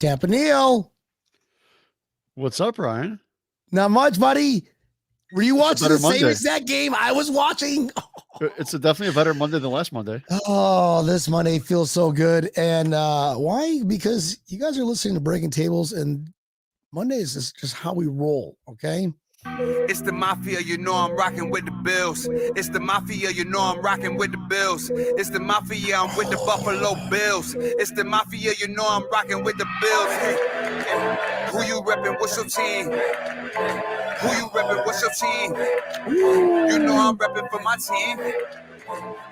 Tampa Neal. What's up, Ryan? Not much, buddy. Were you watching the same Monday. exact game I was watching? It's definitely a better Monday than last Monday. Oh, this Monday feels so good. And why? Because you guys are listening to Breaking Tables, and Mondays is just how we roll, okay? It's the mafia, you know I'm rocking with the Bills. It's the mafia, you know I'm rocking with the Bills. It's the mafia, I'm with the Buffalo Bills. It's the mafia, you know I'm rocking with the Bills. Hey, who you reppin'? What's your team? Who you reppin'? What's your team? You know I'm reppin' for my team.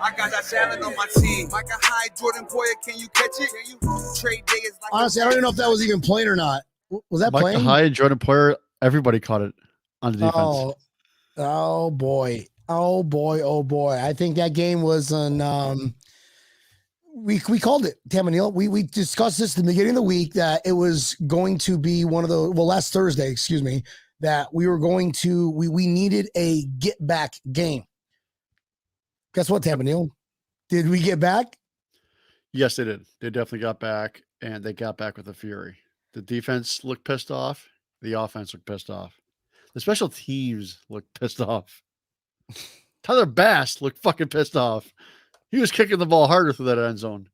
I got that talent on my team. Like a high Jordan Poyer, can you catch it? Can you trade day is like honestly, I don't even know if that was even playing or not. Was that playing? High and Jordan Poyer, everybody caught it on the defense. Oh boy. I think that game was on we called it, Tampa Neal. We discussed this at the beginning of the week that it was going to be one of the last Thursday, excuse me, that we were going to we needed a get back game. Guess what, Tampa Neal? Did we get back? Yes, they did. They definitely got back, and they got back with a fury. The defense looked pissed off. The offense looked pissed off. The special teams looked pissed off. Tyler Bass looked fucking pissed off. He was kicking the ball harder through that end zone.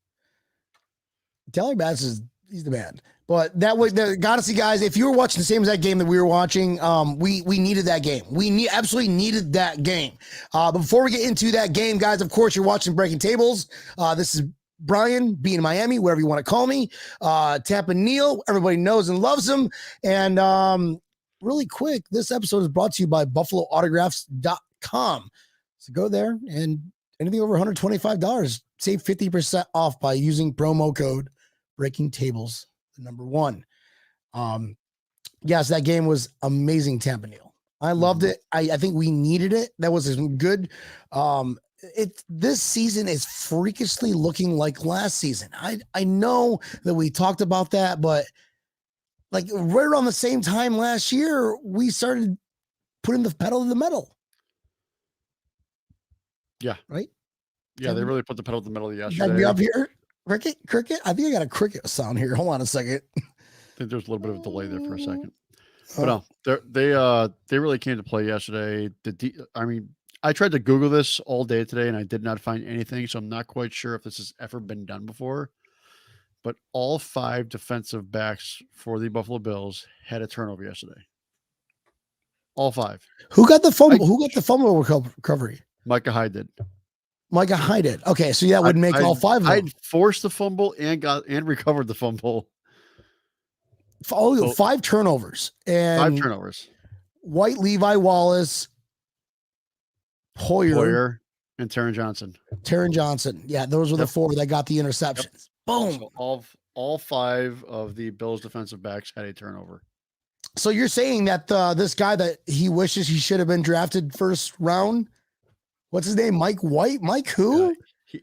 Tyler Bass he's the man. But that way, honestly, guys, if you were watching the same exact game that we were watching, we needed that game. We absolutely needed that game. But before we get into that game, guys, of course, you're watching Breaking Tables. This is Brian, being in Miami, wherever you want to call me. Tampa Neal, everybody knows and loves him. And really quick, this episode is brought to you by BuffaloAutographs.com. So go there, and anything over $125, save 50% off by using promo code Breaking Tables, the number 1. Yes, that game was amazing, Tampa Neal. I loved it. I think we needed it. That was good. This season is freakishly looking like last season. I know that we talked about that, but like right around the same time last year, we started putting the pedal to the metal. Yeah. Right? Yeah, they really put the pedal to the metal yesterday. Gotta be up here. Cricket? I think I got a cricket sound here. Hold on a second. I think there's a little bit of a delay there for a second. But no, they really came to play yesterday. I tried to Google this all day today, and I did not find anything, so I'm not quite sure if this has ever been done before. But all 5 defensive backs for the Buffalo Bills had a turnover yesterday. All 5. Who got the fumble? Who got the fumble recovery? Micah Hyde did. Micah Hyde did. Okay, so that would make all 5 of them. Hyde forced the fumble and recovered the fumble. 5 turnovers. And 5 turnovers. White, Levi Wallace, Poyer, and Taron Johnson. Yeah, those were the 4 that got the interceptions. Yep. Boom. So all 5 of the Bills defensive backs had a turnover. So you're saying that this guy that he wishes he should have been drafted first round, what's his name? Mike White? Mike who? Yeah,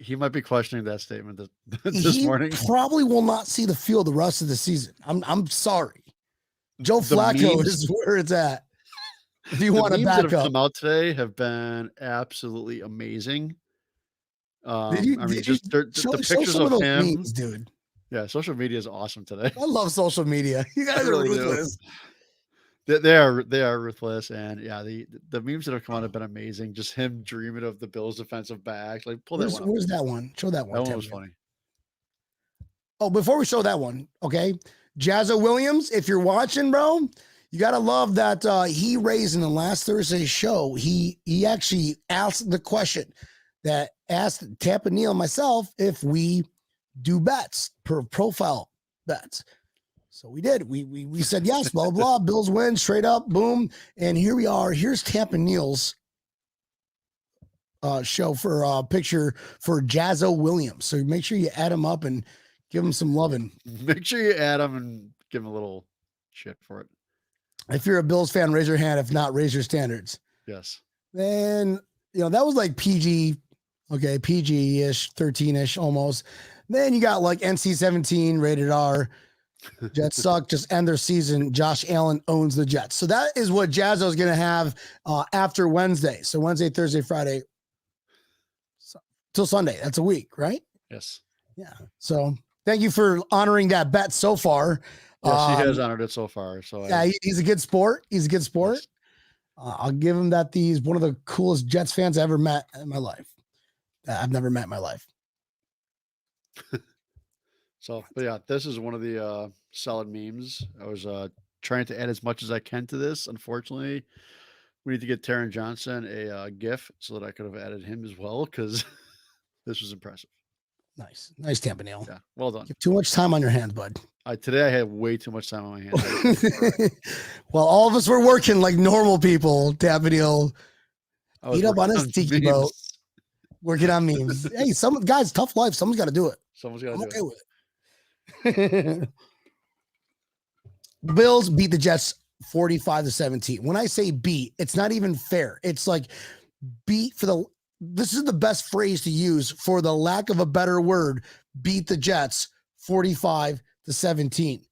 he might be questioning that statement this morning. Probably will not see the field the rest of the season. I'm sorry. Joe Flacco is where it's at. If you want to back that have up, come out today have been absolutely amazing. The pictures of him, memes, dude. Yeah, social media is awesome today. I love social media. You guys are ruthless. They are ruthless, and yeah, the memes that have come out have been amazing. Just him dreaming of the Bills defensive back. Like, pull that one. Where's that one? Show that one. That one was funny. Oh, before we show that one, okay, Jazzo Williams, if you're watching, bro, you gotta love that he raised in the last Thursday show. He actually asked the question that asked Tampa Neal and myself if we do bets per profile bets. So we did. We said yes, blah, blah, blah. Bills win, straight up, boom. And here we are. Here's Tampa Neal's show for picture for Jazzo Williams. So make sure you add him up and give him some loving. Make sure you add him and give him a little shit for it. If you're a Bills fan, raise your hand. If not, raise your standards. Yes. Then, that was like PG, okay, PG-ish, 13-ish almost. Then you got like NC-17, rated R. Jets suck. Just end their season. Josh Allen owns the Jets. So that is what Jazzo is going to have after Wednesday. So Wednesday, Thursday, Friday, till Sunday. That's a week, right? Yes. Yeah. So Thank you for honoring that bet so far. Yes, he has honored it so far. So yeah, he's a good sport. He's a good sport. Yes. I'll give him that. He's one of the coolest Jets fans I ever met in my life. I've never met in my life. So, but yeah, this is one of the solid memes. I was trying to add as much as I can to this. Unfortunately, we need to get Taron Johnson a GIF so that I could have added him as well because this was impressive. Nice, Tampa Neal. Yeah, well done. You have too much time on your hands, bud. Today I had way too much time on my hands. Well, all of us were working like normal people. Tampa Neal, eat up on his tiki boat, working on memes. Hey, some guys, tough life. Someone's got to do it. Someone's got to do it. With it. The Bills beat the Jets 45-17. When I say beat, it's not even fair. It's like beat for the. This is the best phrase to use for the lack of a better word. Beat the Jets 45-17.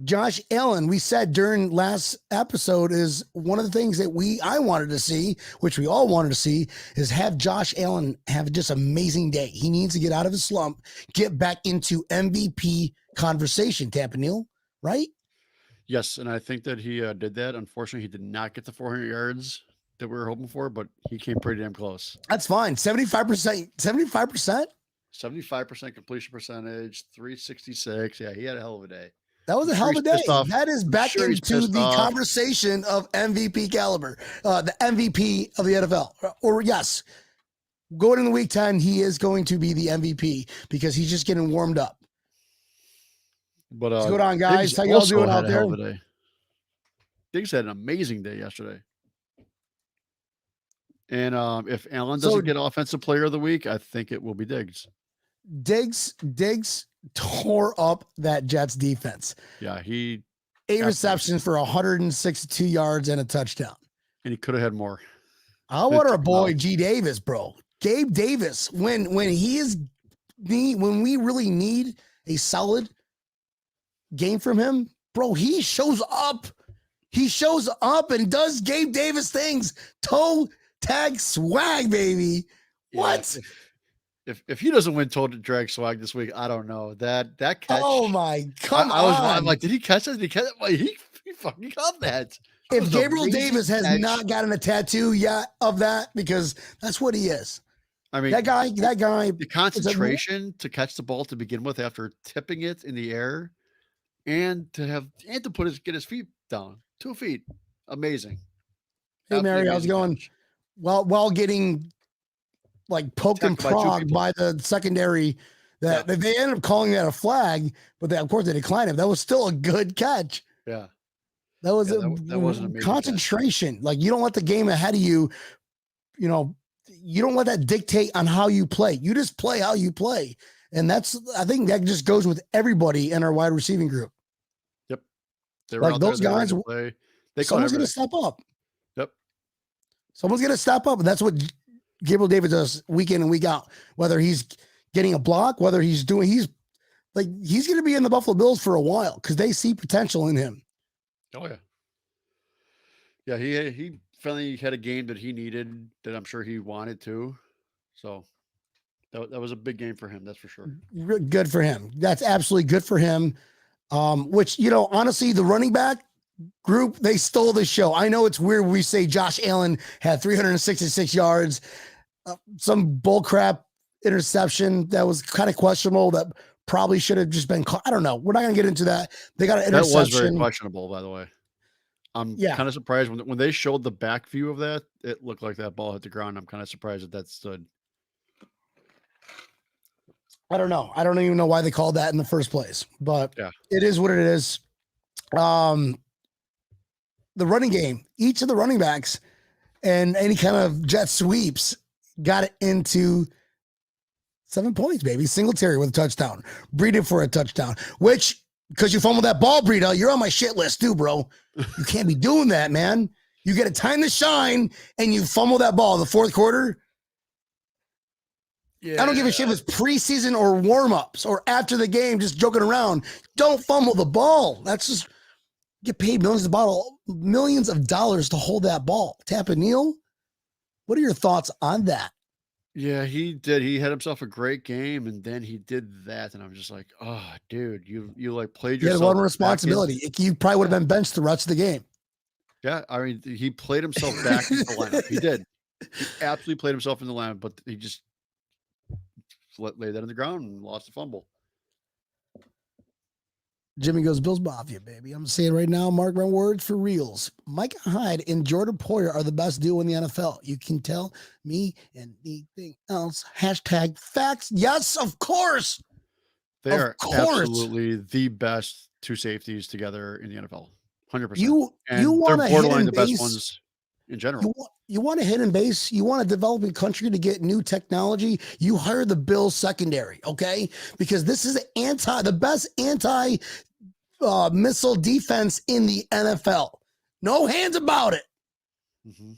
Josh Allen, we said during last episode, is one of the things that I wanted to see, which we all wanted to see, is have Josh Allen have just amazing day. He needs to get out of his slump, get back into MVP conversation, Tampa Neal, right? Yes, and I think that he did that. Unfortunately, he did not get the 400 yards that we were hoping for, but he came pretty damn close. That's fine. 75%. 75% completion percentage, 366. Yeah, he had a hell of a day. That was a hell of a day. That is back into the conversation of MVP caliber, the MVP of the NFL. Or yes, going into week 10, he is going to be the MVP because he's just getting warmed up. But what's going on, guys? How y'all doing out there? Diggs had an amazing day yesterday. And if Allen doesn't get Offensive Player of the Week, I think it will be Diggs. Diggs tore up that Jets defense. Yeah, 8 receptions for 162 yards and a touchdown. And he could have had more. I want our boy G Davis, bro. Gabe Davis, when we really need a solid game from him, bro, he shows up. He shows up and does Gabe Davis things. Toe tag swag, baby. Yeah, what? If he doesn't win toe drag swag this week, I don't know. That catch. Oh my, I'm like, did he catch that? Did he catch it? Like, he fucking caught that. If Gabriel Davis has not gotten a tattoo yet of that, because that's what he is. I mean, that guy, the concentration to catch the ball to begin with after tipping it in the air and to get his feet down, 2 feet. Amazing. Hey, Mary, how's it going? While getting like poked and progged by the secondary, that they ended up calling that a flag, but of course they declined it. That was still a good catch. Yeah. That was that wasn't a concentration. Catch. Like, you don't let the game ahead of you, you don't let that dictate on how you play. You just play how you play. And I think that just goes with everybody in our wide receiving group. Yep. Like those guys, someone's going to step up. Yep. Someone's going to step up. And that's what Gabriel Davis does week in and week out. Whether he's getting a block, whether he's going to be in the Buffalo Bills for a while because they see potential in him. Oh, yeah. Yeah, he finally had a game that he needed, that I'm sure he wanted to. So that was a big game for him, that's for sure. Good for him. That's absolutely good for him. Which, honestly, the running back group, they stole the show. I know it's weird we say Josh Allen had 366 yards, some bullcrap interception that was kind of questionable that probably should have just been caught. I don't know. We're not going to get into that. They got an interception. That was very questionable, by the way. I'm kind of surprised when they showed the back view of that, it looked like that ball hit the ground. I'm kind of surprised that stood. I don't know. I don't even know why they called that in the first place, but it is what it is. The running game, each of the running backs and any kind of jet sweeps got it into 7 points, baby. Singletary with a touchdown. Breida for a touchdown, which, because you fumbled that ball, Breida, you're on my shit list too, bro. You can't be doing that, man. You get a time to shine and you fumble that ball in the fourth quarter. Yeah. I don't give a shit if it's preseason or warm-ups or after the game, just joking around. Don't fumble the ball. That's just get paid millions of dollars to hold that ball. Tampa Neal, what are your thoughts on that? Yeah, he did. He had himself a great game, and then he did that, and I'm just like, oh, dude, you like played You had yourself one back into. responsibility. You probably would have Yeah, been benched the rest of the game. yeah. I mean, he played himself back into the lineup. He did. He absolutely played himself in the lineup, but he just laid that on the ground and lost the fumble. Jimmy goes, Bills Mafia, baby. I'm saying right now, mark my words for reals. Micah Hyde and Jordan Poyer are the best duo in the NFL. You can tell me anything else. Hashtag facts. Yes, of course. They Of are course. absolutely the best two safeties together in the NFL. 100%. You And want they're to hit borderline and the best base. ones in general. You want to hit and base. You want to develop a country to get new technology. You hire the Bills secondary, okay? Because this is the best anti missile defense in the NFL. No hands about it. Mm-hmm.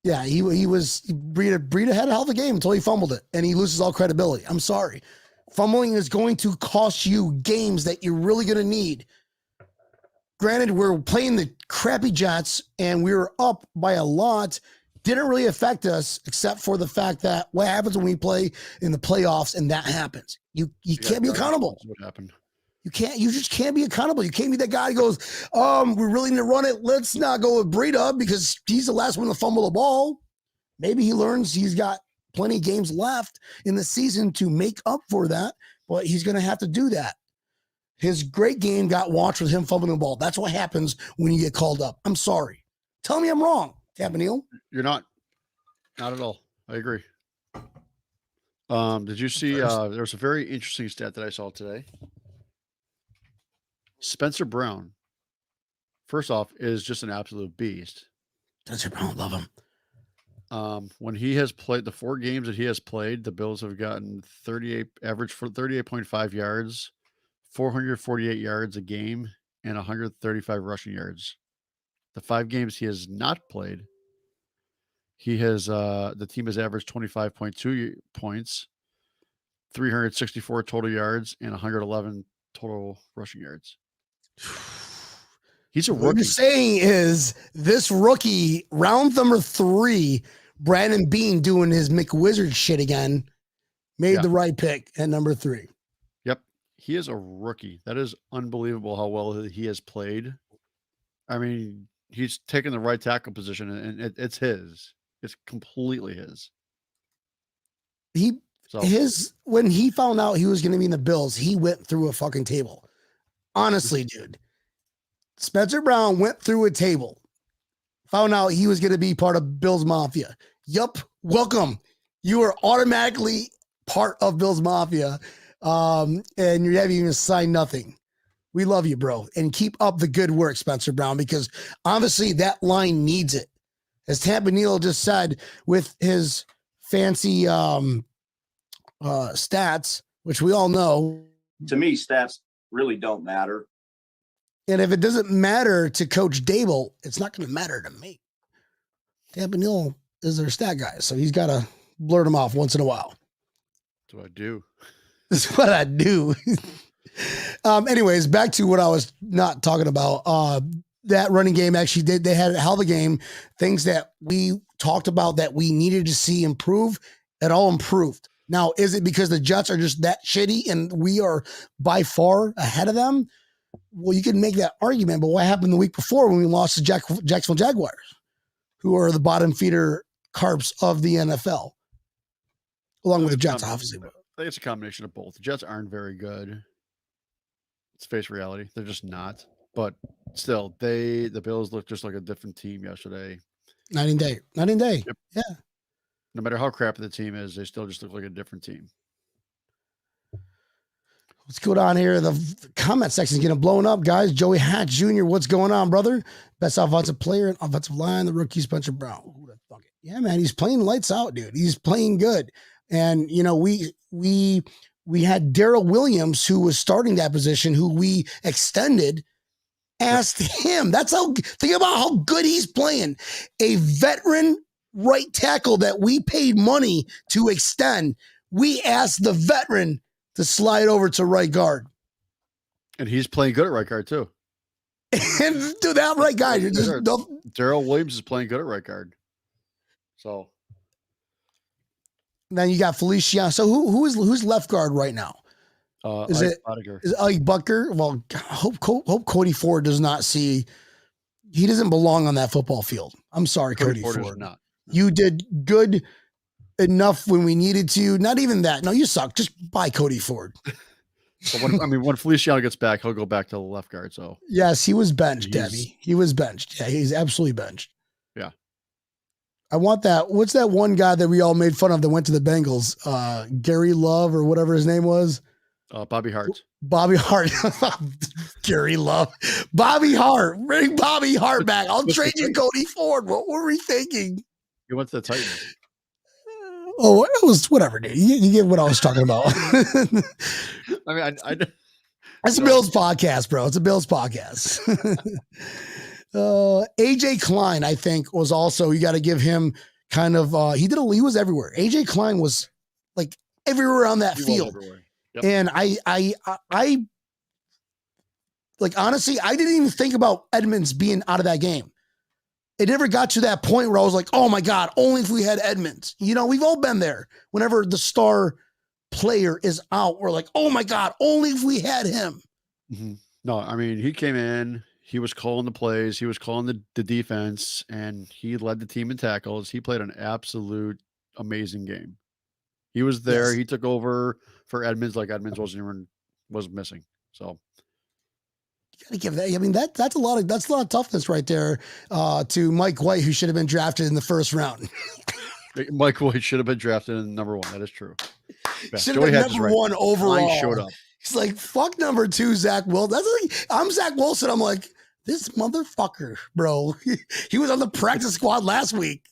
Yeah, Breida had a hell of a game until he fumbled it, and he loses all credibility. I'm sorry. Fumbling is going to cost you games that you're really going to need. Granted, we're playing the crappy Jets, and we were up by a lot. Didn't really affect us, except for the fact that what happens when we play in the playoffs, and that happens. You can't be accountable. That's what happened. You just can't be accountable. You can't be that guy who goes, we really need to run it. Let's not go with Breida because he's the last one to fumble the ball. Maybe he learns he's got plenty of games left in the season to make up for that, but he's going to have to do that. His great game got watched with him fumbling the ball. That's what happens when you get called up. I'm sorry. Tell me I'm wrong, Campanile. You're not at all. I agree. Did you see, there was a very interesting stat that I saw today. Spencer Brown, first off, is just an absolute beast. Spencer Brown, love him. When he has played the 4 games that he has played, the Bills have gotten 38.5 yards, 448 yards a game, and 135 rushing yards. The 5 games he has not played, the team has averaged 25.2 points, 364 total yards, and 111 total rushing yards. He's a rookie. What you're saying is this rookie, round number 3, Brandon Bean doing his McWizard shit again, made the right pick at number 3. Yep. He is a rookie. That is unbelievable how well he has played. I mean, he's taken the right tackle position, and it's his. It's completely his. When he found out he was going to be in the Bills, he went through a fucking table. Honestly, dude. Spencer Brown went through a table, found out he was going to be part of Bills Mafia. Yup. Welcome. You are automatically part of Bills Mafia. And you haven't even signed nothing. We love you, bro. And keep up the good work, Spencer Brown, because obviously that line needs it. As Tampanil just said, with his fancy stats, which we all know. To me, stats really don't matter. And if it doesn't matter to Coach Dable, it's not going to matter to me. Tampanil is their stat guy, so he's got to blurt them off once in a while. That's what I do. That's what I do. Anyways, back to what I was not talking about. That running game actually they had a hell of a game. Things that we talked about that we needed to see improve, it all improved. Now, is it because the Jets are just that shitty and we are by far ahead of them? Well, you can make that argument, but what happened the week before when we lost to Jacksonville Jaguars, who are the bottom feeder carps of the NFL, along with the Jets, obviously. I think it's a combination of both. The Jets aren't very good. Let's face reality. They're just not. But still, the Bills look just like a different team yesterday. Night and day. Yep. Yeah. No matter how crappy the team is, they still just look like a different team. What's going on here? The comment section is getting blown up, guys. Joey Hatch Jr., what's going on, brother? Best offensive player and offensive line, the rookie Spencer Brown. Who the fuck it? Yeah, man, he's playing lights out, dude. He's playing good. And, you know, we had Darrell Williams, who was starting that position, who we extended, asked him. Think about how good he's playing. A veteran right tackle that we paid money to extend. We asked the veteran to slide over to right guard. And he's playing good at right guard, too. And do that right guard. You're just Daryl Williams is playing good at right guard. So then you got Feliciano. So who's left guard right now? Is Ike it Buttiger. is it Ike Butker? Well, hope Cody Ford does not see. He doesn't belong on that football field. I'm sorry, Cody Ford. Is not. No. You did good enough when we needed to. Not even that. No, you suck. Just buy Cody Ford. But when Feliciano gets back, he'll go back to the left guard. So yes, he was benched, Debbie. He was benched. Yeah, he's absolutely benched. Yeah. I want that. What's that one guy that we all made fun of that went to the Bengals? Gary Love or whatever his name was. Bobby Hart. Bobby Hart. Gary Love. Bobby Hart. Bring Bobby Hart back. I'll trade you Cody Ford. What were we thinking? He went to the Titans. Oh, it was whatever, dude. You get what I was talking about. I mean, It's a Bills podcast, bro. It's a Bills podcast. AJ Klein, I think, was also, you got to give him kind of, he was everywhere. AJ Klein was like everywhere on that field. Yep. And I like, honestly, I didn't even think about Edmonds being out of that game. It never got to that point where I was like, oh my God, only if we had Edmonds. You know, we've all been there. Whenever the star player is out, we're like, oh my God, only if we had him. Mm-hmm. No, I mean, he came in, he was calling the plays, he was calling the defense, and he led the team in tackles. He played an absolute amazing game. He was there. Yes. He took over for Edmonds like Edmonds was missing. So you gotta give that. I mean, that's a lot of toughness right there to Mike White, who should have been drafted in the first round. Mike White should have been drafted in number 1. That is true. Yeah, should have been number 1 overall. Klein showed up. He's like, fuck number 2, Zach Wilson. That's like, I'm Zach Wilson. I'm like, this motherfucker, bro. He was on the practice squad last week.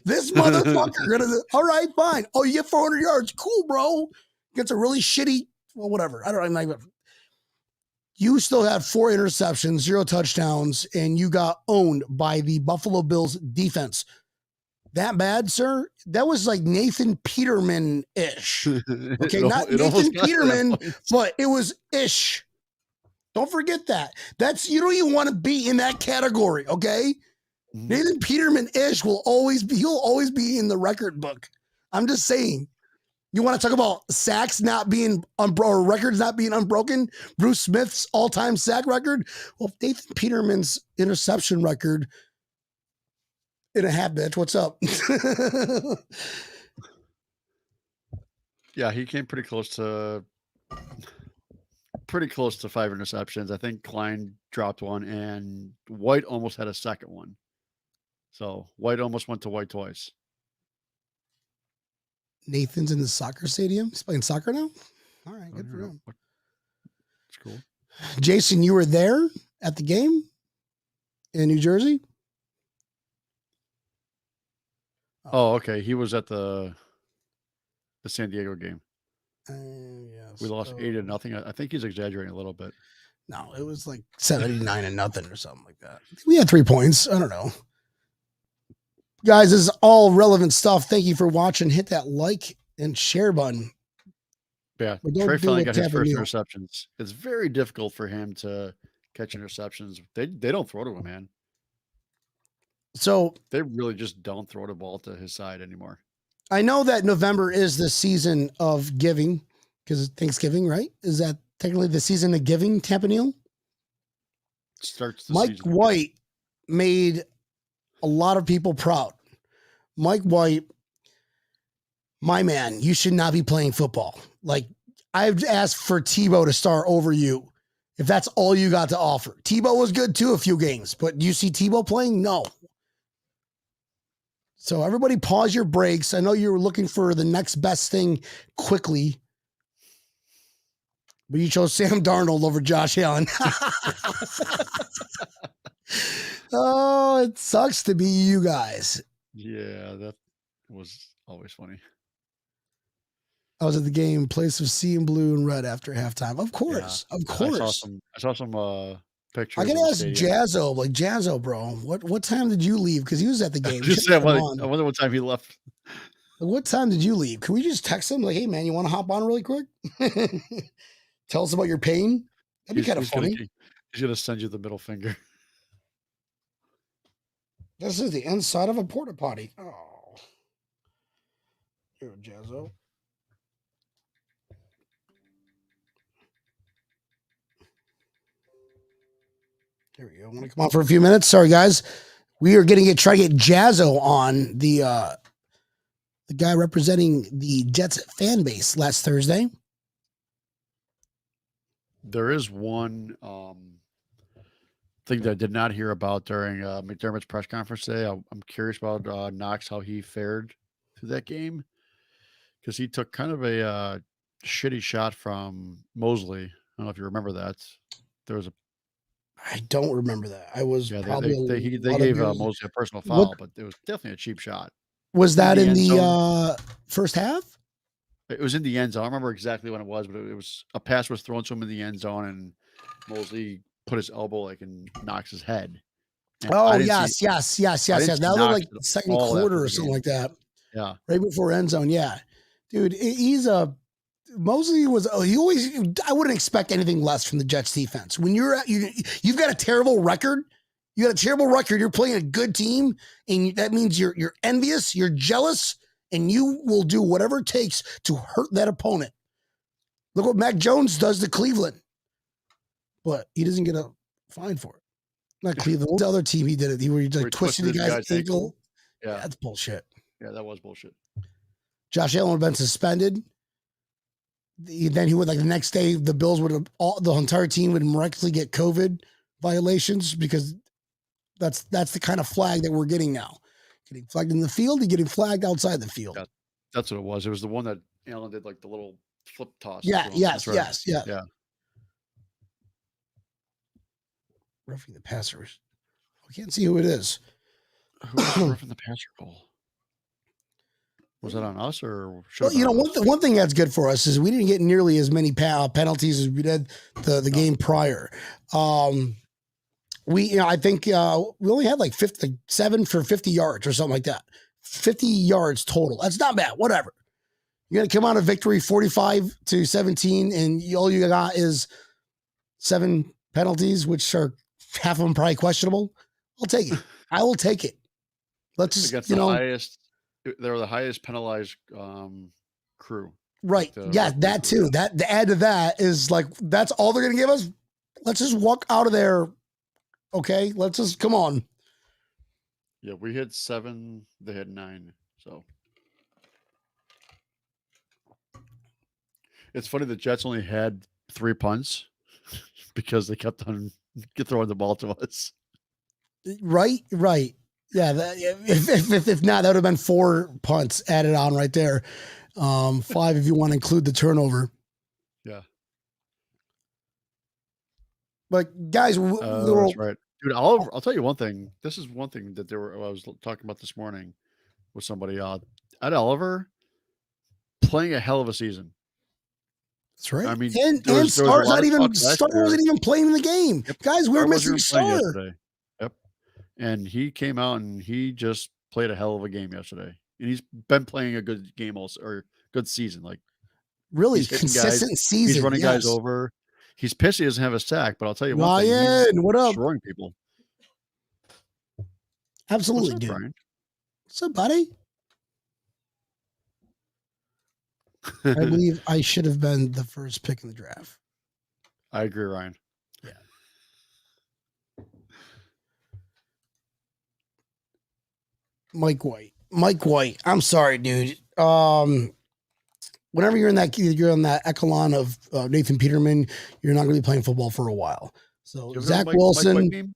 This motherfucker. All right, fine. Oh, you get 400 yards. Cool, bro. Gets a really shitty, well, whatever. I don't know. You still had 4 interceptions, 0 touchdowns, and you got owned by the Buffalo Bills defense. That bad, sir? That was like Nathan Peterman-ish. Okay, not Nathan Peterman, but it was ish. Don't forget that. You don't even want to be in that category, okay? Mm-hmm. Nathan Peterman-ish he'll always be in the record book. I'm just saying. You want to talk about sacks not being or records not being unbroken? Bruce Smith's all-time sack record? Well, Nathan Peterman's interception record in a hat, bitch. What's up? Yeah, he came pretty close to 5 interceptions. I think Klein dropped one, and White almost had a second one. So White almost went to White twice. Nathan's in the soccer stadium. He's playing soccer now. All right, good for him. It's cool. Jason, you were there at the game in New Jersey? Oh, okay. He was at the San Diego game. Yes. We lost 8-0. I think he's exaggerating a little bit. No, it was like 79-0 or something like that. We had 3 points. I don't know. Guys, this is all relevant stuff. Thank you for watching. Hit that like and share button. Yeah, Trey finally got his first interceptions. It's very difficult for him to catch interceptions. They don't throw to him, man. So they really just don't throw the ball to his side anymore. I know that November is the season of giving because Thanksgiving, right? Is that technically the season of giving, Tampa Neal? Starts the Mike season. White made a lot of people proud. Mike White, my man, you should not be playing football. Like, I've asked for Tebow to start over you if that's all you got to offer. Tebow was good too a few games, but do you see Tebow playing? No. So everybody pause your breaks. I know you were looking for the next best thing quickly, but you chose Sam Darnold over Josh Allen. Oh, it sucks to be you guys. Yeah, that was always funny. I was at the game, place of sea and blue and red after halftime. Of course, yeah, of course. I saw some pictures. I gotta ask Jazzo, like Jazzo, bro. What time did you leave? Because he was at the game. I wonder what time he left. What time did you leave? Can we just text him like, hey man, you want to hop on really quick? Tell us about your pain. That'd be kind of funny. He's gonna send you the middle finger. This is the inside of a porta potty. Oh. Here, Jazzo. There we go. Want to come on for a few minutes? Sorry, guys. We are going to try to get Jazzo on, the guy representing the Jets fan base last Thursday. There is one thing that I did not hear about during McDermott's press conference today. I'm curious about Knox, how he fared through that game, because he took kind of a shitty shot from Mosley. I don't know if you remember that. There was a I don't remember that. I was probably they gave Mosley a personal foul, but it was definitely a cheap shot. Was that in the first half? It was in the end zone. I don't remember exactly when it was, but it was a pass was thrown to him in the end zone, and Mosley put his elbow like in Knox's head. And oh yes. That was like the second quarter or something like that. Yeah, right before end zone. Yeah, dude, Mosley was. He always. I wouldn't expect anything less from the Jets defense. When you've got a terrible record. You got a terrible record. You're playing a good team, and that means you're envious, you're jealous, and you will do whatever it takes to hurt that opponent. Look what Mac Jones does to Cleveland, but he doesn't get a fine for it. Not Cleveland. The other team he did it. He twisted the guy's ankle. Yeah, that's bullshit. Yeah, that was bullshit. Josh Allen would have been suspended. Then he would, like, the next day, the Bills would have, the entire team would miraculously get COVID violations, because that's the kind of flag that we're getting now. Getting flagged in the field, you're getting flagged outside the field. Yeah, that's what it was. It was the one that Allen did, like the little flip toss. Yeah, yes. Yeah. Roughing the passers. We can't see who it is. Who was roughing the passer goal? Was that on us or? Well, one thing that's good for us is we didn't get nearly as many penalties as we did the game prior. I think we only had like 7 for 50 yards or something like that. 50 yards total. That's not bad. Whatever. You're going to come out of victory 45-17, and all you got is 7 penalties, which are half of them probably questionable. I'll take it. I will take it. Let's just, highest. They were the highest penalized crew. Right. That too. That the add to that is like, that's all they're going to give us. Let's just walk out of there. Okay. Let's just come on. Yeah, we had 7. They had 9. So it's funny the Jets only had 3 punts because they kept on throwing the ball to us. Right. Yeah, if not, that would have been 4 punts added on right there. 5 if you want to include the turnover. Yeah. But guys, that's right, dude. I'll tell you one thing. This is one thing that I was talking about this morning with somebody. Ed Oliver playing a hell of a season. That's right. I mean, and Star wasn't even playing in the game. Yep. Guys, we were missing Star. Yep. And he came out and he just played a hell of a game yesterday. And he's been playing a good game also, or good season. Like, really consistent season. He's running guys over. He's pissed he doesn't have a sack, but I'll tell you one thing. What up? Destroying people. Absolutely, What's up, dude. Brian? What's up, buddy? I believe I should have been the first pick in the draft. I agree, Ryan. Yeah. Mike White. I'm sorry, dude. Whenever you're on that echelon of Nathan Peterman, you're not going to be playing football for a while. So Zach Wilson.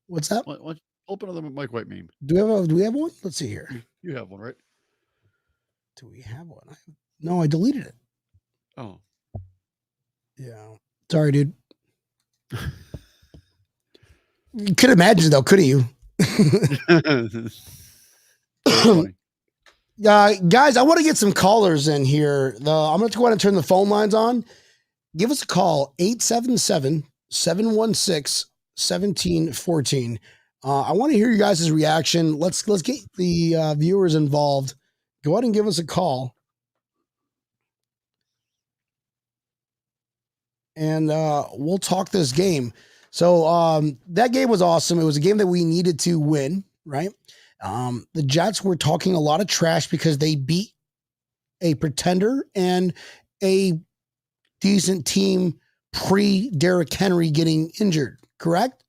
What's that? Open another Mike White meme. Do we have one? Let's see here. You have one, right? Do we have one? No, I deleted it. Oh. Yeah. Sorry, dude. You could imagine though, couldn't you? Guys, I want to get some callers in here. I'm going to go ahead and turn the phone lines on. Give us a call, 877-716-1714. I want to hear you guys' reaction. Let's get the viewers involved. Go ahead and give us a call. and we'll talk this game. So that game was awesome. It was a game that we needed to win, right? The Jets were talking a lot of trash because they beat a pretender and a decent team pre-Derrick Henry getting injured, correct?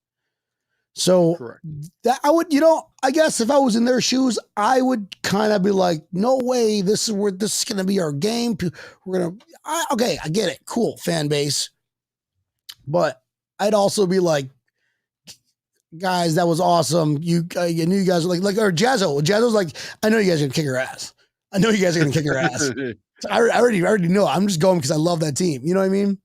So Correct. that I would, I guess if I was in their shoes, I would kind of be like, no way, this is going to be our game. We're going to, okay, I get it. Cool fan base. But I'd also be like, guys, that was awesome. You knew you guys were like, or Jazzo. Jazzo's like, I know you guys are going to kick your ass. I know you guys are going to kick your ass. So I already know. I'm just going because I love that team. You know what I mean?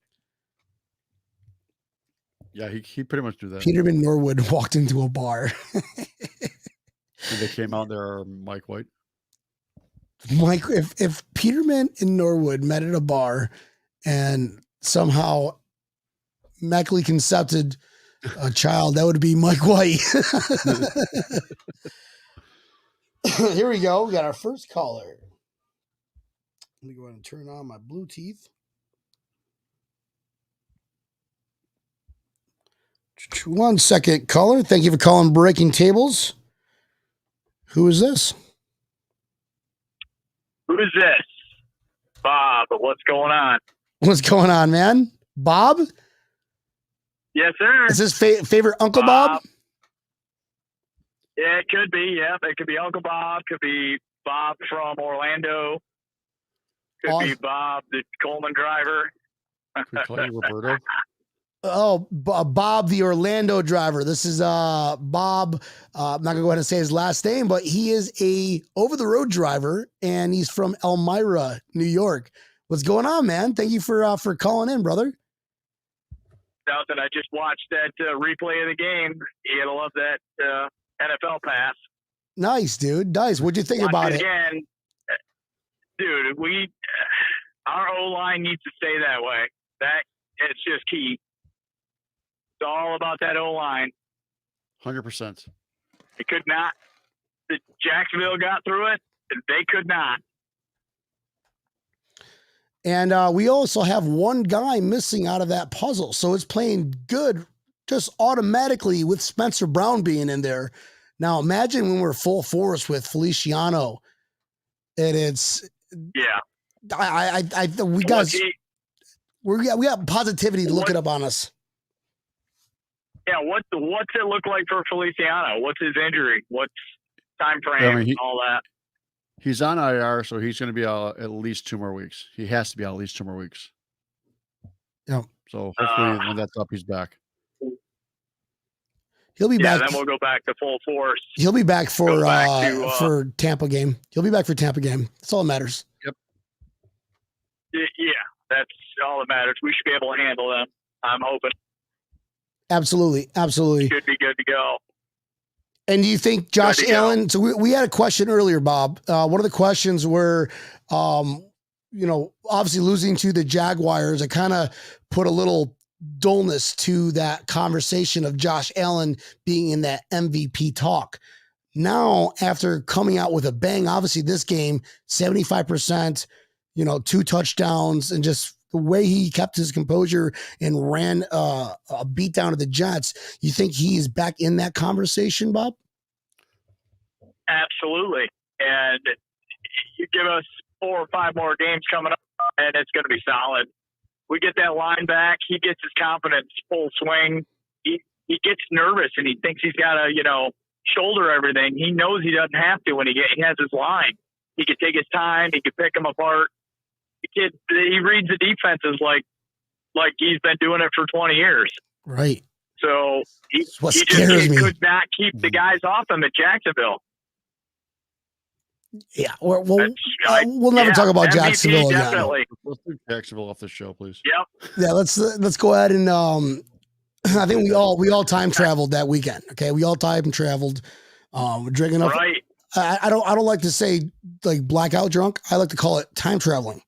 Yeah, he pretty much do that. Peterman Norwood walked into a bar. And they came out there, Mike White. Mike, if Peterman and Norwood met at a bar and somehow medically concepted a child, that would be Mike White. Here we go. We got our first caller. Let me go ahead and turn on my blue teeth. One second, caller. Thank you for calling Breaking Tables. Who is this? Who is this? Bob, what's going on? What's going on, man? Bob? Yes, sir. Is this favorite Uncle Bob? Yeah, it could be. Yeah, it could be Uncle Bob. Could be Bob from Orlando. Could be Bob, the Coleman driver. Could we call you Roberto? Oh, Bob, the Orlando driver. This is Bob. I'm not gonna go ahead and say his last name, but he is a over-the-road driver, and he's from Elmira, New York. What's going on, man? Thank you for calling in, brother. Nothing. I just watched that replay of the game. You gotta love that NFL pass. Nice, dude. Nice. What'd you think about it? Again, dude, our O-line needs to stay that way. It's just key. It's all about that O-line. 100%. It could not. The Jacksonville got through it. They could not. And we also have one guy missing out of that puzzle. So it's playing good just automatically with Spencer Brown being in there. Now imagine when we're full force with Feliciano. And it's we got positivity looking up on us. Yeah, what's it look like for Feliciano? What's his injury? What's time frame? I mean, all that. He's on IR, so he's going to be out at least 2 more weeks. He has to be out at least 2 more weeks. Yeah. So hopefully when that's up, he's back. He'll be back. Then we'll go back to full force. He'll be back for Tampa game. He'll be back for Tampa game. That's all that matters. Yep. Yeah, that's all that matters. We should be able to handle them. I'm hoping. Absolutely. Should be good to go. And do you think Josh Allen? So we had a question earlier, Bob. One of the questions were, obviously losing to the Jaguars, it kind of put a little dullness to that conversation of Josh Allen being in that MVP talk. Now, after coming out with a bang, obviously this game, 75%, 2 touchdowns, and just the way he kept his composure and ran a beat down to the Jets, you think he's back in that conversation, Bob? Absolutely. And you give us 4 or 5 more games coming up, and it's going to be solid. We get that line back. He gets his confidence full swing. He gets nervous, and he thinks he's got to, shoulder everything. He knows he doesn't have to when he has his line. He could take his time. He could pick them apart. He reads the defenses like he's been doing it for 20 years. Right. So he just could not keep the guys off him at Jacksonville. Yeah. We'll never talk about MVP, Jacksonville again. Definitely. Let's do Jacksonville off the show, please. Yep. Yeah. Let's go ahead and I think we all time traveled that weekend. Okay, we all time traveled. Drinking up. Right. I don't like to say like blackout drunk. I like to call it time traveling.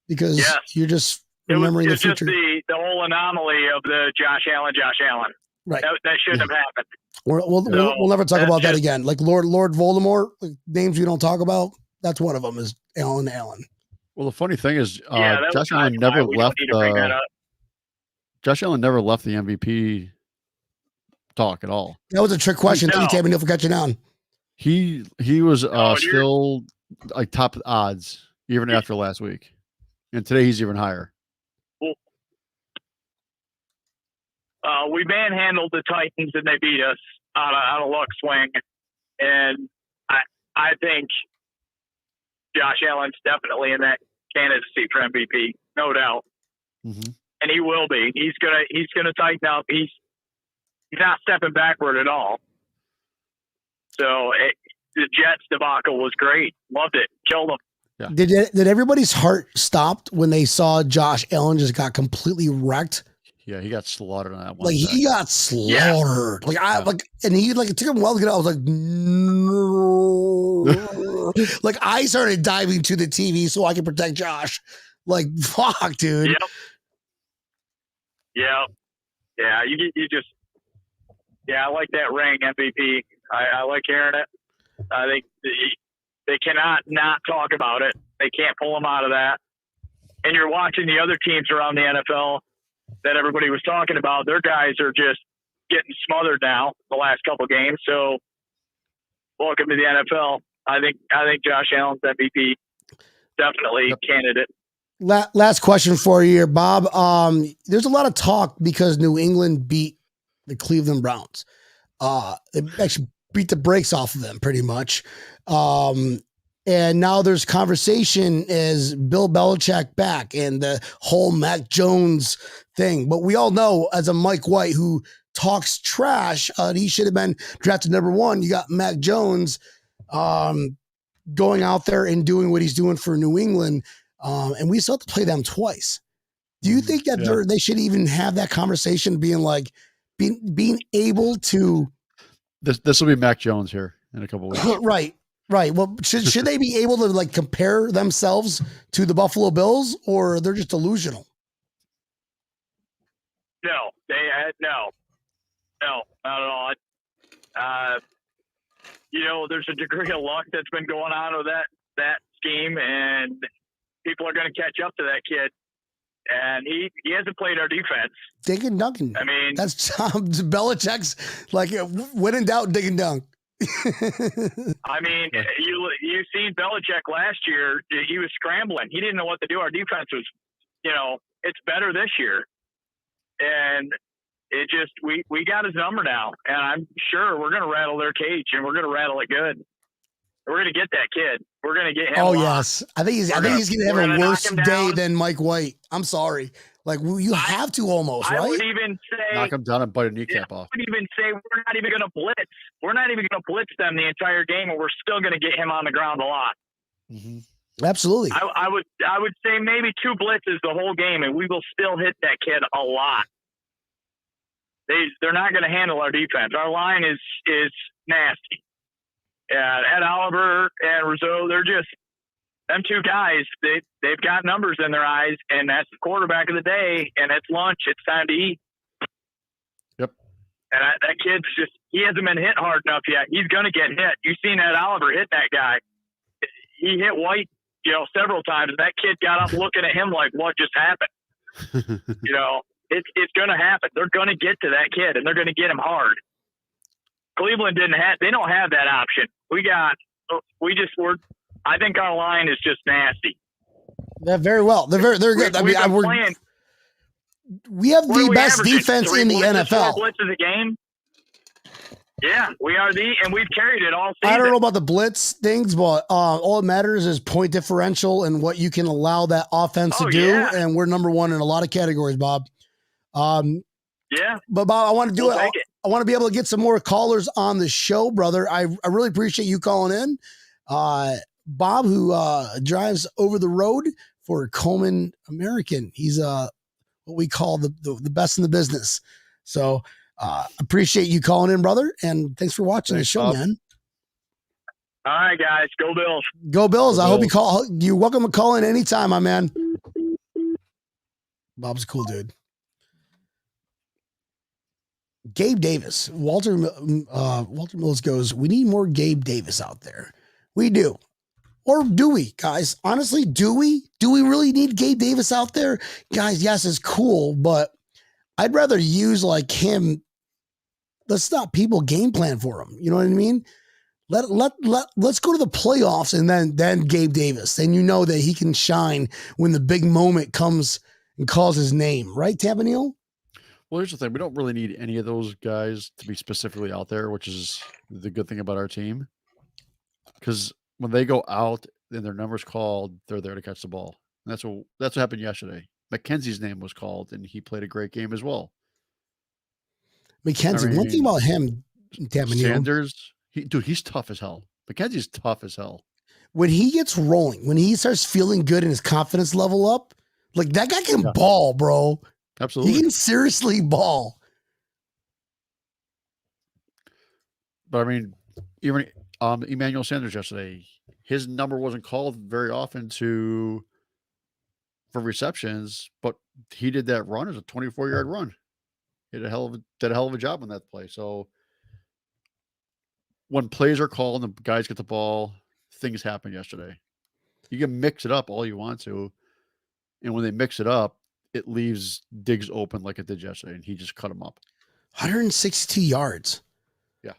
Because you're just remembering the future. Just the whole anomaly of the Josh Allen. Right. That shouldn't have happened. We'll never talk about that again. Like Lord Voldemort, like names we don't talk about. That's one of them is Allen. Well, the funny thing is, Yeah, that Josh was Allen never we don't left need to bring that up. Josh Allen never left the MVP talk at all. That was a trick question. Thank you, No. Tabby Neal, for catching on. He was you're- still like top odds even after last week, and today he's even higher. We manhandled the Titans and they beat us on a luck swing, and I think Josh Allen's definitely in that candidacy for MVP, no doubt, and he will be. He's gonna tighten up. He's not stepping backward at all. So the Jets debacle was great. Loved it. Killed them. Yeah. Did everybody's heart stop when they saw Josh Allen just got completely wrecked? Yeah, he got slaughtered on that one. Like he got slaughtered. And he it took him a while to get out. I was like, no. Like I started diving to the TV so I could protect Josh. Like fuck, dude. Yep. Yeah. Yeah. You just. Yeah, I like that ring, MVP. I like hearing it. I think they cannot not talk about it. They can't pull them out of that. And you're watching the other teams around the NFL that everybody was talking about. Their guys are just getting smothered now the last couple games. So welcome to the NFL. I think Josh Allen's MVP, definitely candidate. Last question for you here, Bob. There's a lot of talk because New England beat the Cleveland Browns. They actually beat the brakes off of them pretty much. And now there's conversation, is Bill Belichick back and the whole Mac Jones thing. But we all know, as a Mike White who talks trash, he should have been drafted number 1. You got Mac Jones going out there and doing what he's doing for New England. And we still have to play them twice. Do you think that they should even have that conversation, being able to? This will be Mac Jones here in a couple of weeks. Right. Well, should they be able to compare themselves to the Buffalo Bills, or they're just delusional? No, no, not at all. There's a degree of luck that's been going on with that scheme, and people are going to catch up to that kid. And he hasn't played our defense. Dig and dunk. I mean, that's Belichick's when in doubt, dig and dunk. I mean, you seen Belichick last year. He was scrambling. He didn't know what to do. Our defense was, it's better this year, and it just we got his number now, and I'm sure we're going to rattle their cage, and we're going to rattle it good. We're going to get that kid. We're going to get him. Oh yes, I think he's going to have a worse day than Mike White. I'm sorry. You have to almost, right? I would even say knock him down and bite a kneecap off. I would even say we're not even going to blitz. We're not even going to blitz them the entire game, and we're still going to get him on the ground a lot. Mm-hmm. Absolutely. I would say maybe 2 blitzes the whole game, and we will still hit that kid a lot. They're not going to handle our defense. Our line is nasty. Ed Oliver and Rizzo, they're just them 2 guys. They've got numbers in their eyes, and that's the quarterback of the day. And it's lunch. It's time to eat. Yep. And that kid's he hasn't been hit hard enough yet. He's going to get hit. You've seen Ed Oliver hit that guy. He hit White, several times. And that kid got up looking at him like, what just happened? It's going to happen. They're going to get to that kid, and they're going to get him hard. Cleveland they don't have that option. I think our line is just nasty. Yeah, very well. They're good. We have the best defense in the NFL. 4 blitzes a game. Yeah, we are and we've carried it all season. I don't know about the blitz things, but all that matters is point differential and what you can allow that offense to do. Yeah. And we're number 1 in a lot of categories, Bob. Yeah. But Bob, I want to do it. I want to be able to get some more callers on the show, brother. I really appreciate you calling in. Bob, who drives over the road for Coleman American. He's what we call the best in the business. So appreciate you calling in, brother. And thanks for watching the show, Bob. Man. All right, guys. Go Bills. Go Bills. I hope you call. You're welcome to call in anytime, my man. Bob's a cool dude. Gabe Davis. Walter Mills goes, we need more Gabe Davis out there. We do. Or do we, guys? Honestly, do we? Do we really need Gabe Davis out there? Guys, yes, it's cool, but I'd rather use like him. Let's not people game plan for him. You know what I mean? Let's go to the playoffs and then Gabe Davis. Then you know that he can shine when the big moment comes and calls his name, right, Tabanil? Well, here's the thing. We don't really need any of those guys to be specifically out there, which is the good thing about our team. Because when they go out and their number's called, they're there to catch the ball. And that's what happened yesterday. McKenzie's name was called, and he played a great game as well. McKenzie, one thing about him, Tabanil, Sanders, he's tough as hell. McKenzie's tough as hell. When he gets rolling, when he starts feeling good and his confidence level up, like that guy can ball, bro. Absolutely. He can seriously ball. But I mean, even Emmanuel Sanders yesterday, his number wasn't called very often for receptions, but he did that run as a 24-yard run. He did a hell of a job on that play. So when plays are called and the guys get the ball, things happen yesterday. You can mix it up all you want to, and when they mix it up, it leaves Diggs open like it did yesterday, and he just cut him up. 162 yards. Yeah.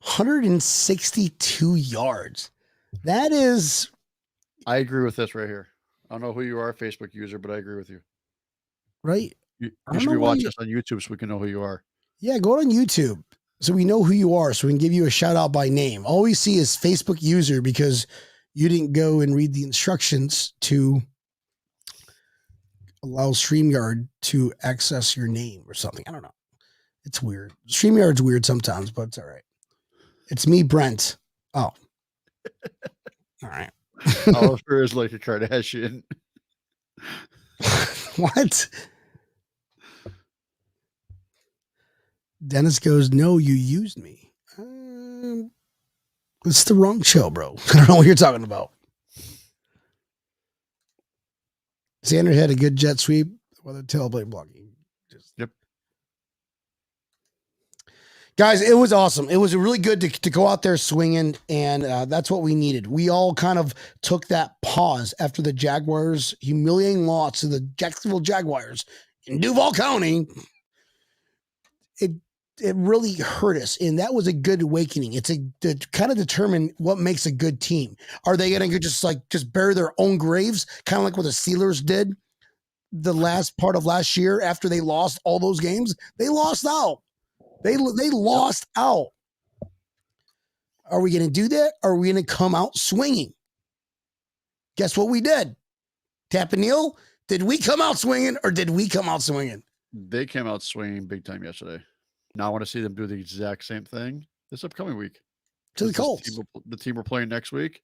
162 yards. That is... I agree with this right here. I don't know who you are, Facebook user, but I agree with you. Right? You should be watching us on YouTube so we can know who you are. Yeah, go on YouTube so we know who you are, so we can give you a shout out by name. All we see is Facebook user because you didn't go and read the instructions to allow StreamYard to access your name or something. I don't know. It's weird. StreamYard's weird sometimes, but it's all right. It's me, Brent. Oh. All right. Oliver is like a Kardashian. What? Dennis goes, no, you used me. It's the wrong show, bro. I don't know what you're talking about. Sanders had a good jet sweep. Whether tailblade blocking. Yep. Guys, it was awesome. It was really good to go out there swinging, and that's what we needed. We all kind of took that pause after the Jaguars' humiliating loss to the Jacksonville Jaguars in Duval County. It really hurt us, and that was a good awakening. It's to kind of determine what makes a good team. Are they going to just bury their own graves, kind of like what the Steelers did the last part of last year after they lost all those games? They lost out. They lost out. Are we going to do that? Or are we going to come out swinging? Guess what we did? Tapanil, did we come out swinging or did we come out swinging? They came out swinging big time yesterday. Now I want to see them do the exact same thing this upcoming week. To the Colts. The team we're playing next week,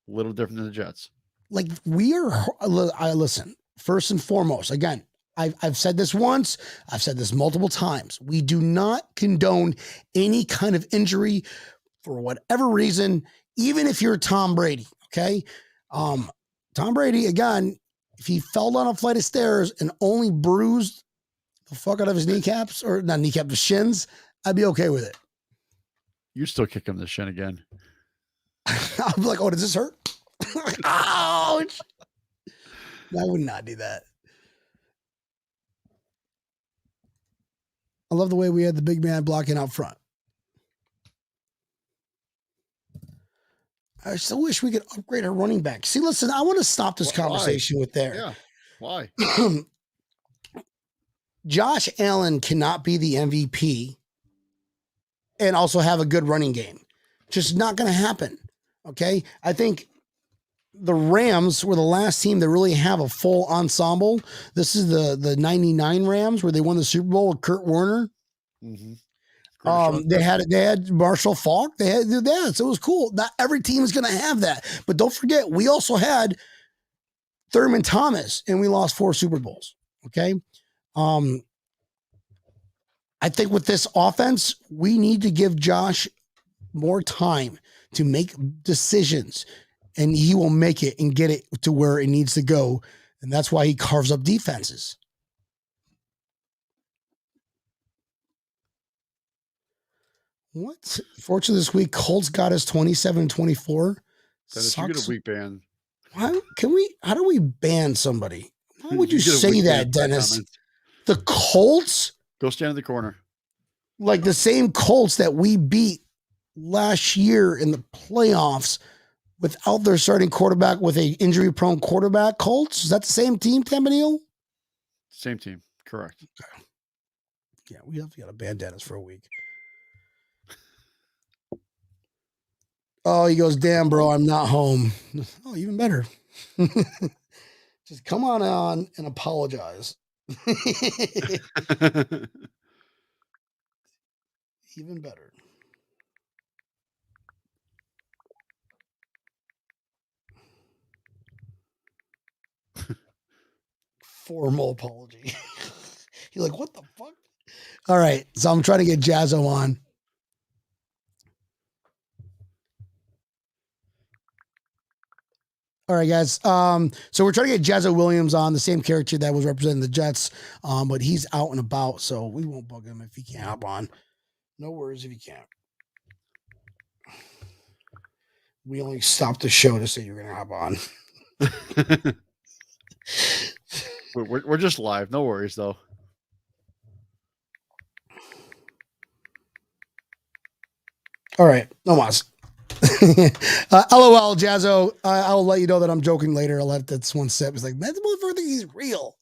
a little different than the Jets. Like I listen, first and foremost, again, I've said this once, I've said this multiple times. We do not condone any kind of injury for whatever reason, even if you're Tom Brady, okay? Tom Brady, again, if he fell down a flight of stairs and only bruised the fuck out of his kneecaps, or not kneecaps, the shins, I'd be okay with it. You still kick him in the shin again. I'll be like, oh, does this hurt? Ouch. I would not do that. I love the way we had the big man blocking out front. I still wish we could upgrade our running back. See, listen, I want to stop this conversation with there. Yeah. Why? Josh Allen cannot be the MVP and also have a good running game. Just not going to happen. Okay. I think the Rams were the last team that really have a full ensemble. This is the 99 Rams where they won the Super Bowl with Kurt Warner. Mm-hmm. They had Marshall Faulk. They had that. So it was cool. Not every team is going to have that, but don't forget, we also had Thurman Thomas and we lost 4 Super Bowls. Okay. I think with this offense, we need to give Josh more time to make decisions, and he will make it and get it to where it needs to go. And that's why he carves up defenses. What? Fortunately, this week, Colts got us 27-24. Dennis, you get Sucks. a week ban. How do we ban somebody? Why would you get a say week ban that, for Dennis? comments. The Colts? Go stand in the corner. Like the same Colts that we beat last year in the playoffs without their starting quarterback with a injury-prone quarterback. Colts? Is that the same team, Campanile? Same team. Correct. Yeah, we have to get a ban Dennis for a week. Oh, he goes, damn, bro, I'm not home. Oh, even better. Just come on and apologize. Even better. Formal apology. You're like, what the fuck? All right. So I'm trying to get Jazzo on. All right, guys. So we're trying to get Jazzo Williams on, the same character that was representing the Jets. But he's out and about, so we won't bug him if he can't hop on. No worries if he can't. We only stopped the show to say you're gonna hop on. we're just live. No worries though. All right, no mas. LOL, Jazzo. I'll let you know that I'm joking later. I'll let this one sip. It's like, man, the motherfucker think he's real.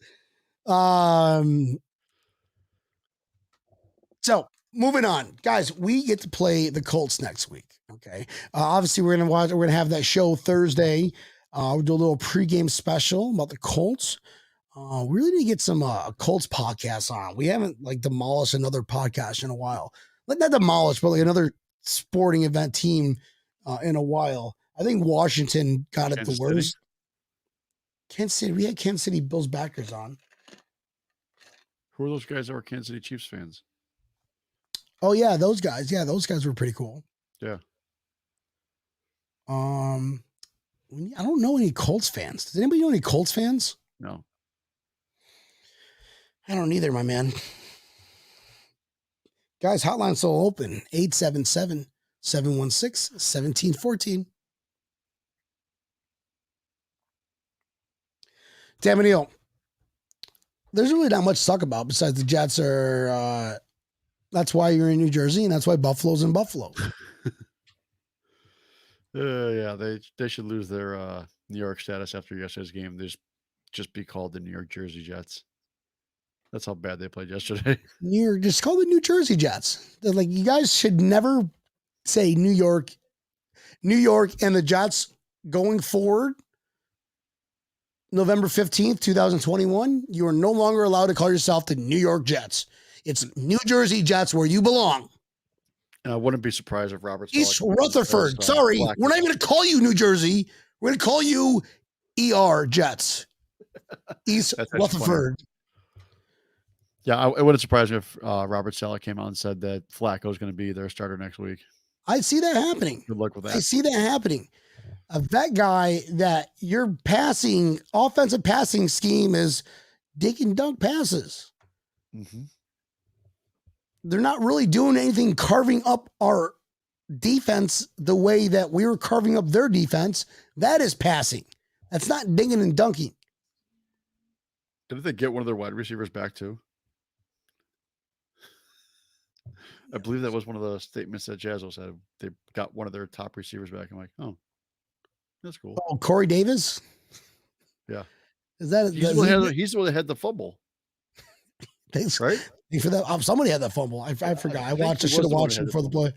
So moving on, guys, we get to play the Colts next week. Okay. Obviously, we're gonna have that show Thursday. We'll do a little pregame special about the Colts. We really need to get some Colts podcasts on. We haven't like demolished another podcast in a while. Like not demolished, but like another sporting event team in a while. I think Washington got it the worst. Kansas City, we had Kansas City Bills backers on. Who are those guys that were Kansas City Chiefs fans? Oh yeah, those guys. Yeah, those guys were pretty cool. Yeah. I don't know any Colts fans. Does anybody know any Colts fans? No. I don't either, my man. Guys, hotline's still open. 877-716-1714. Damn it, Neil. There's really not much to talk about besides the Jets are that's why you're in New Jersey and that's why Buffalo's in Buffalo. Yeah, they should lose their New York status after yesterday's game. They just be called the New York Jersey Jets. That's how bad they played yesterday. You're just call the New Jersey Jets. They're like, you guys should never say New York and the Jets going forward. November 15th, 2021, you are no longer allowed to call yourself the New York Jets. It's New Jersey Jets where you belong. And I wouldn't be surprised if Robert East Rutherford. Sorry, we're not even going to call you New Jersey. We're going to call you ER Jets. East Rutherford. Funny. Yeah, it wouldn't surprise me if Robert Saleh came out and said that Flacco is going to be their starter next week. I see that happening. Good luck with that. I see that happening. That guy that your offensive passing scheme is dig and dunk passes. Mm-hmm. They're not really doing anything carving up our defense the way that we were carving up their defense. That is passing. That's not digging and dunking. Didn't they get one of their wide receivers back too? I believe that was one of the statements that Jazzo said. They got one of their top receivers back. I'm like, oh, that's cool. Oh, Corey Davis? Yeah. Is that he's the one that had the fumble. Thanks, right? Thanks for that. Somebody had that fumble. I forgot. I should have watched it before the play.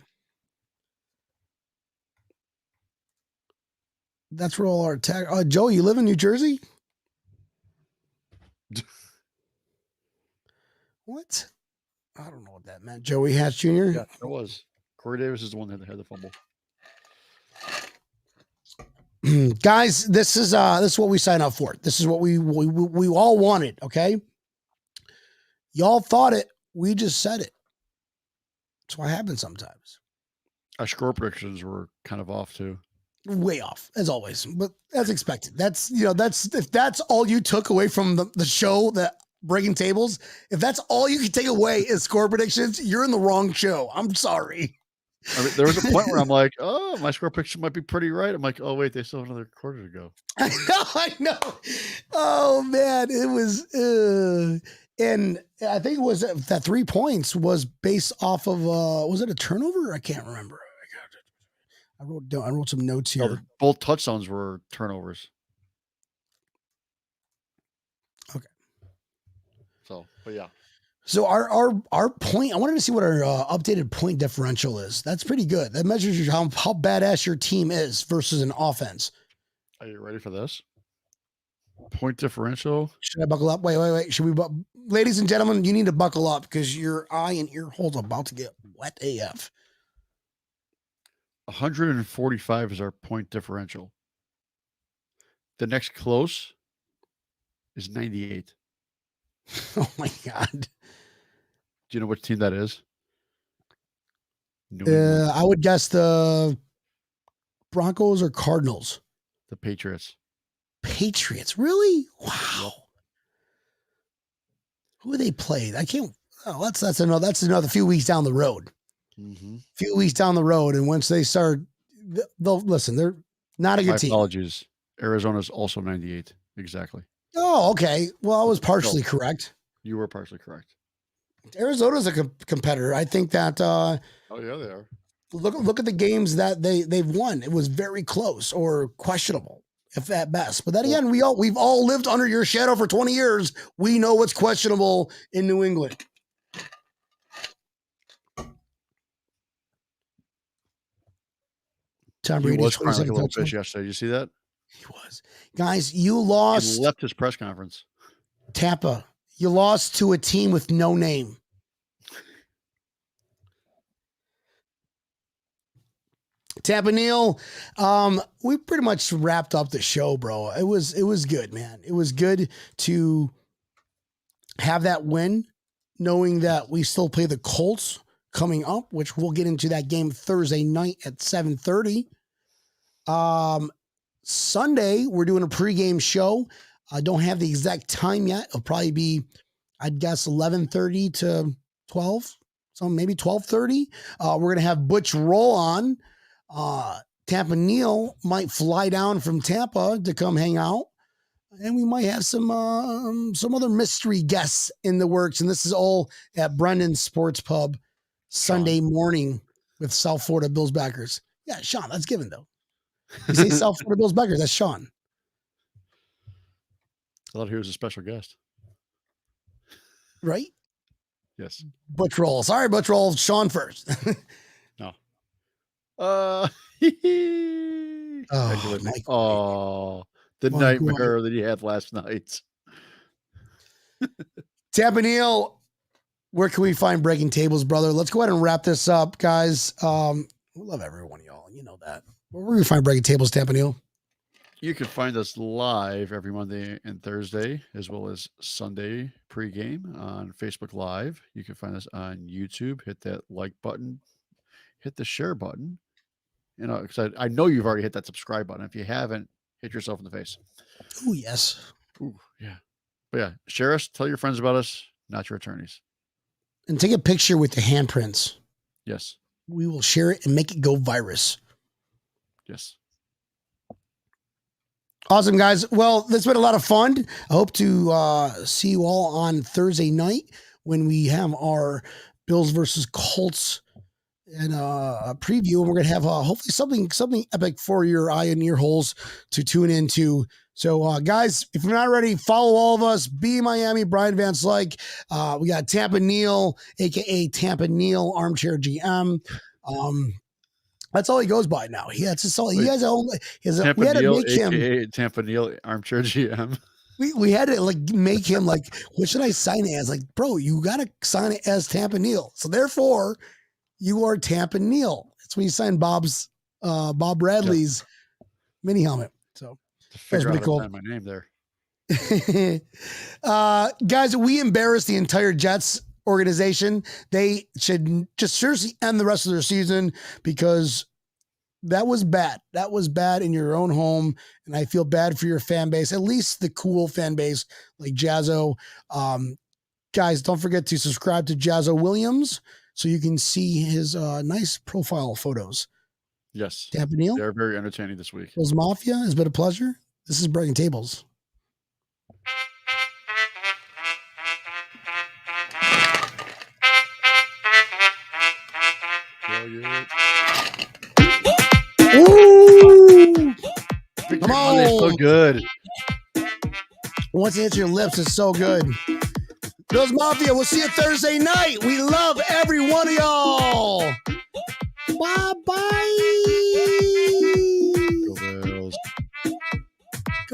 That's where all our attack. Joe, you live in New Jersey? What? I don't know what that meant. Joey Hatch Jr.? Yeah, it was. Corey Davis is the one that had the fumble. Guys, this is what we signed up for. This is what we all wanted, okay? Y'all thought it. We just said it. That's what happens sometimes. Our score predictions were kind of off too. Way off, as always, but as expected. That's if that's all you took away from the show, that breaking tables, if that's all you can take away is score predictions, you're in the wrong show. I'm sorry. I mean, there was a point where I'm like, oh, my score picture might be pretty right. I'm like, oh wait, they still have another quarter to go. I know. Oh man, it was, and I think it was that 3 points was based off of, was it a turnover? I can't remember. I wrote some notes here. No, both touchdowns were turnovers. Okay. So, but yeah. So our point, I wanted to see what our updated point differential is. That's pretty good. That measures how badass your team is versus an offense. Are you ready for this? Point differential. Should I buckle up? Wait. Should we, ladies and gentlemen, you need to buckle up because your eye and ear holes are about to get wet AF. 145 is our point differential. The next close is 98. Oh my God. Do you know which team that is? New England. I would guess the Broncos or Cardinals. The Patriots. Patriots, really? Wow. Yep. Who they played? I can't. Oh, that's another few weeks down the road. Mm-hmm. Few weeks down the road, and once they start, they'll listen. They're not a good team. Apologies. Arizona's also 98. Exactly. Oh, okay. Well, I was partially correct. You were partially correct. Arizona's a competitor. I think that. Oh yeah, they are. Look at the games that they've won. It was very close or questionable, if at best. But then again, we've all lived under your shadow for 20 years. We know what's questionable in New England. Tom Brady was crying like a little touchdown. bitch yesterday. You see that? He was. Guys, you lost. He left his press conference. Tampa. You lost to a team with no name. Tampa Neil, we pretty much wrapped up the show, bro. It was good, man. It was good to have that win, knowing that we still play the Colts coming up, which we'll get into that game Thursday night at 7:30. Sunday, we're doing a pregame show. I don't have the exact time yet. It'll probably be, I'd guess, 11:30 to 12, so maybe 12:30. We're going to have Butch Roll on. Tampa Neil might fly down from Tampa to come hang out, and we might have some other mystery guests in the works. And this is all at Brendan's Sports Pub Sunday morning with South Florida Bills backers. Yeah, Sean, that's given though. You say South Florida Bills backers, that's Sean. I thought he was a special guest. Right? Yes. Butch Roll. Sorry, Butch Roll. Sean first. No. The nightmare that he had last night. Tampa Neil, where can we find Breaking Tables, brother? Let's go ahead and wrap this up, guys. We love every one of y'all. You know that. Where can we find Breaking Tables, Tampa Neil? You can find us live every Monday and Thursday, as well as Sunday pregame on Facebook Live. You can find us on YouTube. Hit that like button. Hit the share button. You know, because I know you've already hit that subscribe button. If you haven't, hit yourself in the face. Oh, yes. Ooh, yeah. But yeah, share us. Tell your friends about us, not your attorneys. And take a picture with the handprints. Yes. We will share it and make it go virus. Yes. Awesome, guys. Well, this has been a lot of fun. I hope to see you all on Thursday night when we have our Bills versus Colts and a preview. And we're going to have hopefully something epic for your eye and ear holes to tune into. So, guys, if you're not ready, follow all of us. Be Miami, Brian Van Slyke. We got Tampa Neil, a.k.a. Tampa Neil, Armchair GM. That's all he goes by now. That's just all he has. Tampa We had to Neil, make him AKA Tampa Neil, Armchair GM. We had to make him what should I sign it as? Bro, you got to sign it as Tampa Neil. So therefore, you are Tampa Neil. That's when you sign Bob Bradley's mini helmet. So That's pretty cool. My name there. Guys, we embarrassed the entire Jets organization. They should just seriously end the rest of their season because that was bad. That was bad in your own home. And I feel bad for your fan base, at least the cool fan base like Jazzo. Guys, don't forget to subscribe to Jazzo Williams so you can see his nice profile photos. Yes. Tampa Neil, They're very entertaining this week. Bills Mafia, it's been a pleasure. This is Breaking Tables. Ooh! Come Monday's so on. good. Once you hit your lips, it's so good. Bills Mafia, we'll see you Thursday night. We love every one of y'all. Bye-bye.